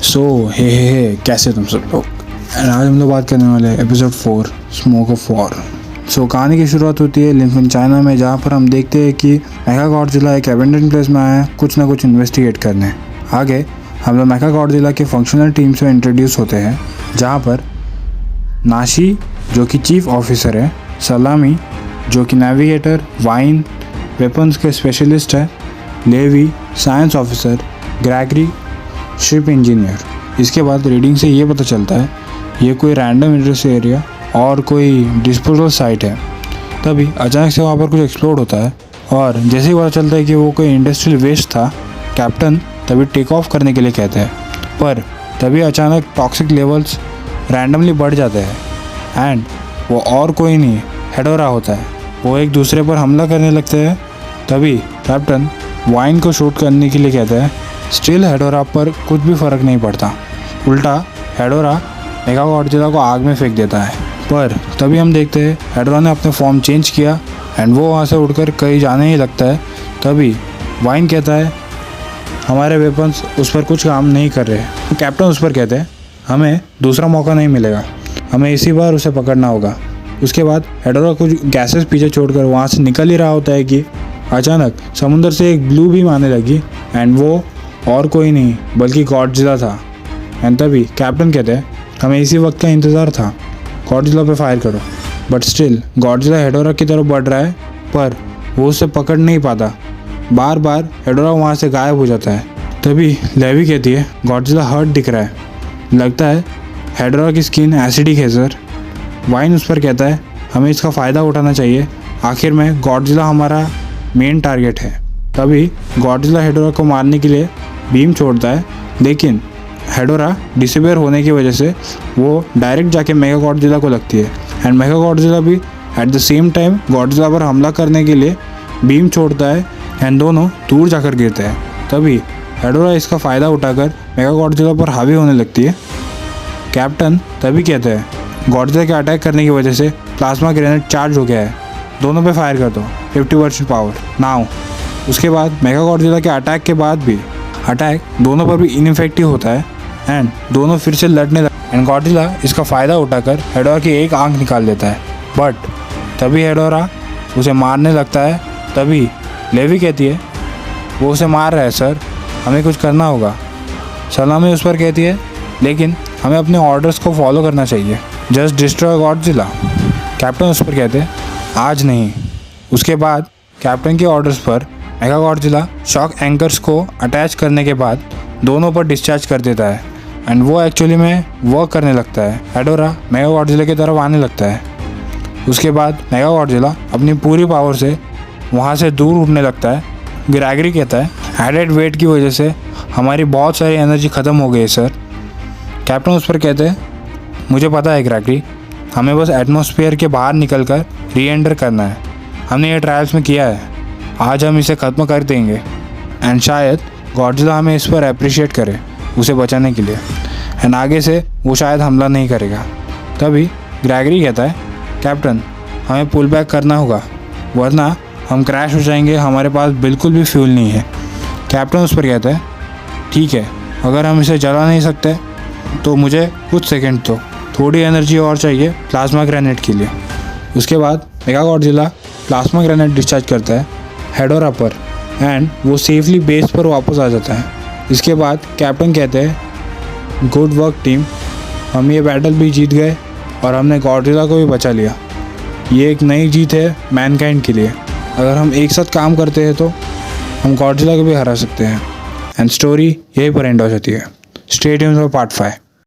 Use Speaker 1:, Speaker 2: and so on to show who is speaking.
Speaker 1: हे कैसे तुम सब लोग। And आज हम लोग बात करने वाले एपिसोड 4 स्मोक ऑफ वॉर। कहानी की शुरुआत होती है लिम्फन चाइना में, जहाँ पर हम देखते हैं कि मेगा गॉडजिला एक एबेंडन प्लेस में आया है कुछ ना कुछ इन्वेस्टिगेट करने। आगे हम लोग मेगा गॉडजिला के फंक्शनल टीम से इंट्रोड्यूस होते हैं, जहाँ पर नाशी जो कि चीफ ऑफिसर है, सलामी जो कि नेविगेटर, वाइन वेपन्स के स्पेशलिस्ट है, Levi science officer, Gregory ship engineer. इसके बाद रीडिंग से ये पता चलता है ये कोई रैंडम इंडस्ट्री एरिया और कोई डिस्पोजल साइट है। तभी अचानक से वहाँ पर कुछ एक्सप्लोड होता है और जैसे ही पता चलता है कि वो कोई इंडस्ट्रियल वेस्ट था, कैप्टन तभी टेक ऑफ करने के लिए कहते हैं, पर तभी अचानक टॉक्सिक लेवल्स रैंडमली बढ़ जाते हैं एंड वो और कोई नहीं हेडोरा होता है। वो एक दूसरे पर हमला करने लगते हैं। तभी कैप्टन वाइन को शूट करने के लिए कहता है। स्टिल हेडोरा पर कुछ भी फ़र्क नहीं पड़ता, उल्टा हेडोरा मेगा गॉडजिला को आग में फेंक देता है। पर तभी हम देखते हैं हेडोरा ने अपने फॉर्म चेंज किया एंड वो वहाँ से उड़कर कहीं जाने ही लगता है। तभी वाइन कहता है हमारे वेपन्स उस पर कुछ काम नहीं कर रहे। कैप्टन उस पर कहते हैं हमें दूसरा मौका नहीं मिलेगा, हमें इसी बार उसे पकड़ना होगा। उसके बाद हेडोरा कुछ गैसेस पीछे छोड़कर वहाँ से निकल ही रहा होता है कि अचानक समुंदर से एक ब्लू बीम आने लगी एंड वो और कोई नहीं बल्कि गॉडजिला था। एंड तभी कैप्टन कहते हैं हमें इसी वक्त का इंतज़ार था, गॉडजिला पे फायर करो। बट स्टिल गॉडजिला हेडोरा की तरफ बढ़ रहा है पर वो उसे पकड़ नहीं पाता। बार बार हेडोरा वहाँ से गायब हो जाता है। तभी लेवी कहती है गॉडजिला हर्ट दिख रहा है, लगता है हेडोरा की स्किन एसिडिक है सर। वाइन उस पर कहता है हमें इसका फ़ायदा उठाना चाहिए, आखिर में गॉडजिला हमारा मेन टारगेट है। तभी गॉडजिला हेडोरा को मारने के लिए बीम छोड़ता है, लेकिन हेडोरा डिसअपियर होने की वजह से वो डायरेक्ट जाके मेगा गॉडजिला को लगती है एंड मेगा गॉडजिला भी at the same time Godzilla पर हमला करने के लिए बीम छोड़ता है एंड दोनों दूर जाकर गिरते हैं। तभी हेडोरा इसका फ़ायदा उठाकर मेगा गॉडजिला पर हावी होने लगती है। कैप्टन तभी कहते हैं गॉडजिला के अटैक करने की वजह से प्लाज्मा ग्रेनेड चार्ज हो गया है, दोनों पे फायर कर दो 50% पावर नाउ। उसके बाद मेगा गॉडजिला के अटैक के बाद भी अटैक दोनों पर भी इनइफेक्टिव होता है एंड दोनों फिर से लड़ने लगते हैं। गॉडजिला इसका फ़ायदा उठाकर हेडोरा की एक आंख निकाल देता है, बट तभी हेडोरा उसे मारने लगता है। तभी लेवी कहती है वो उसे मार रहा है सर, हमें कुछ करना होगा। सलामी उस पर कहती है लेकिन हमें अपने ऑर्डर्स को फॉलो करना चाहिए, जस्ट डिस्ट्रॉय गॉडजिला। कैप्टन उस पर कहते हैं आज नहीं। उसके बाद कैप्टन के ऑर्डर्स पर मेगा गॉडजिला शॉक एंकर्स को अटैच करने के बाद दोनों पर डिस्चार्ज कर देता है एंड वो एक्चुअली में वर्क करने लगता है। हेडोरा मेगा गॉडजिला की तरफ आने लगता है। उसके बाद मेगा गॉडजिला अपनी पूरी पावर से वहाँ से दूर उड़ने लगता है। ग्रेगरी कहता है एडेड वेट की वजह से हमारी बहुत सारी एनर्जी ख़त्म हो गई है सर। कैप्टन उस पर कहते हैं मुझे पता है ग्रेगरी, हमें बस एटमॉस्फेयर के बाहर निकल कर री एंटर करना है, हमने ये ट्रायल्स में किया है, आज हम इसे ख़त्म कर देंगे एंड शायद गॉडजिला हमें इस पर अप्रिशिएट करे उसे बचाने के लिए एंड आगे से वो शायद हमला नहीं करेगा। तभी ग्रेगरी कहता है कैप्टन हमें पुल बैक करना होगा वरना हम क्रैश हो जाएंगे, हमारे पास बिल्कुल भी फ्यूल नहीं है। कैप्टन उस पर कहता है ठीक है, अगर हम इसे जला नहीं सकते तो मुझे कुछ सेकंड दो, थोड़ी एनर्जी और चाहिए प्लाज्मा ग्रेनेड के लिए। उसके बाद mega Godzilla plasma grenade discharge करता है हेडोरा पर एंड वो सेफली बेस पर वापस आ जाता है। इसके बाद कैप्टन कहते हैं गुड वर्क टीम, हम ये बैटल भी जीत गए और हमने गॉडजिला को भी बचा लिया। ये एक नई जीत है मैनकाइंड के लिए, अगर हम एक साथ काम करते हैं तो हम गॉडजिला को भी हरा सकते हैं। एंड स्टोरी यहीं पर एंड हो जाती है। Stay tuned for part 5।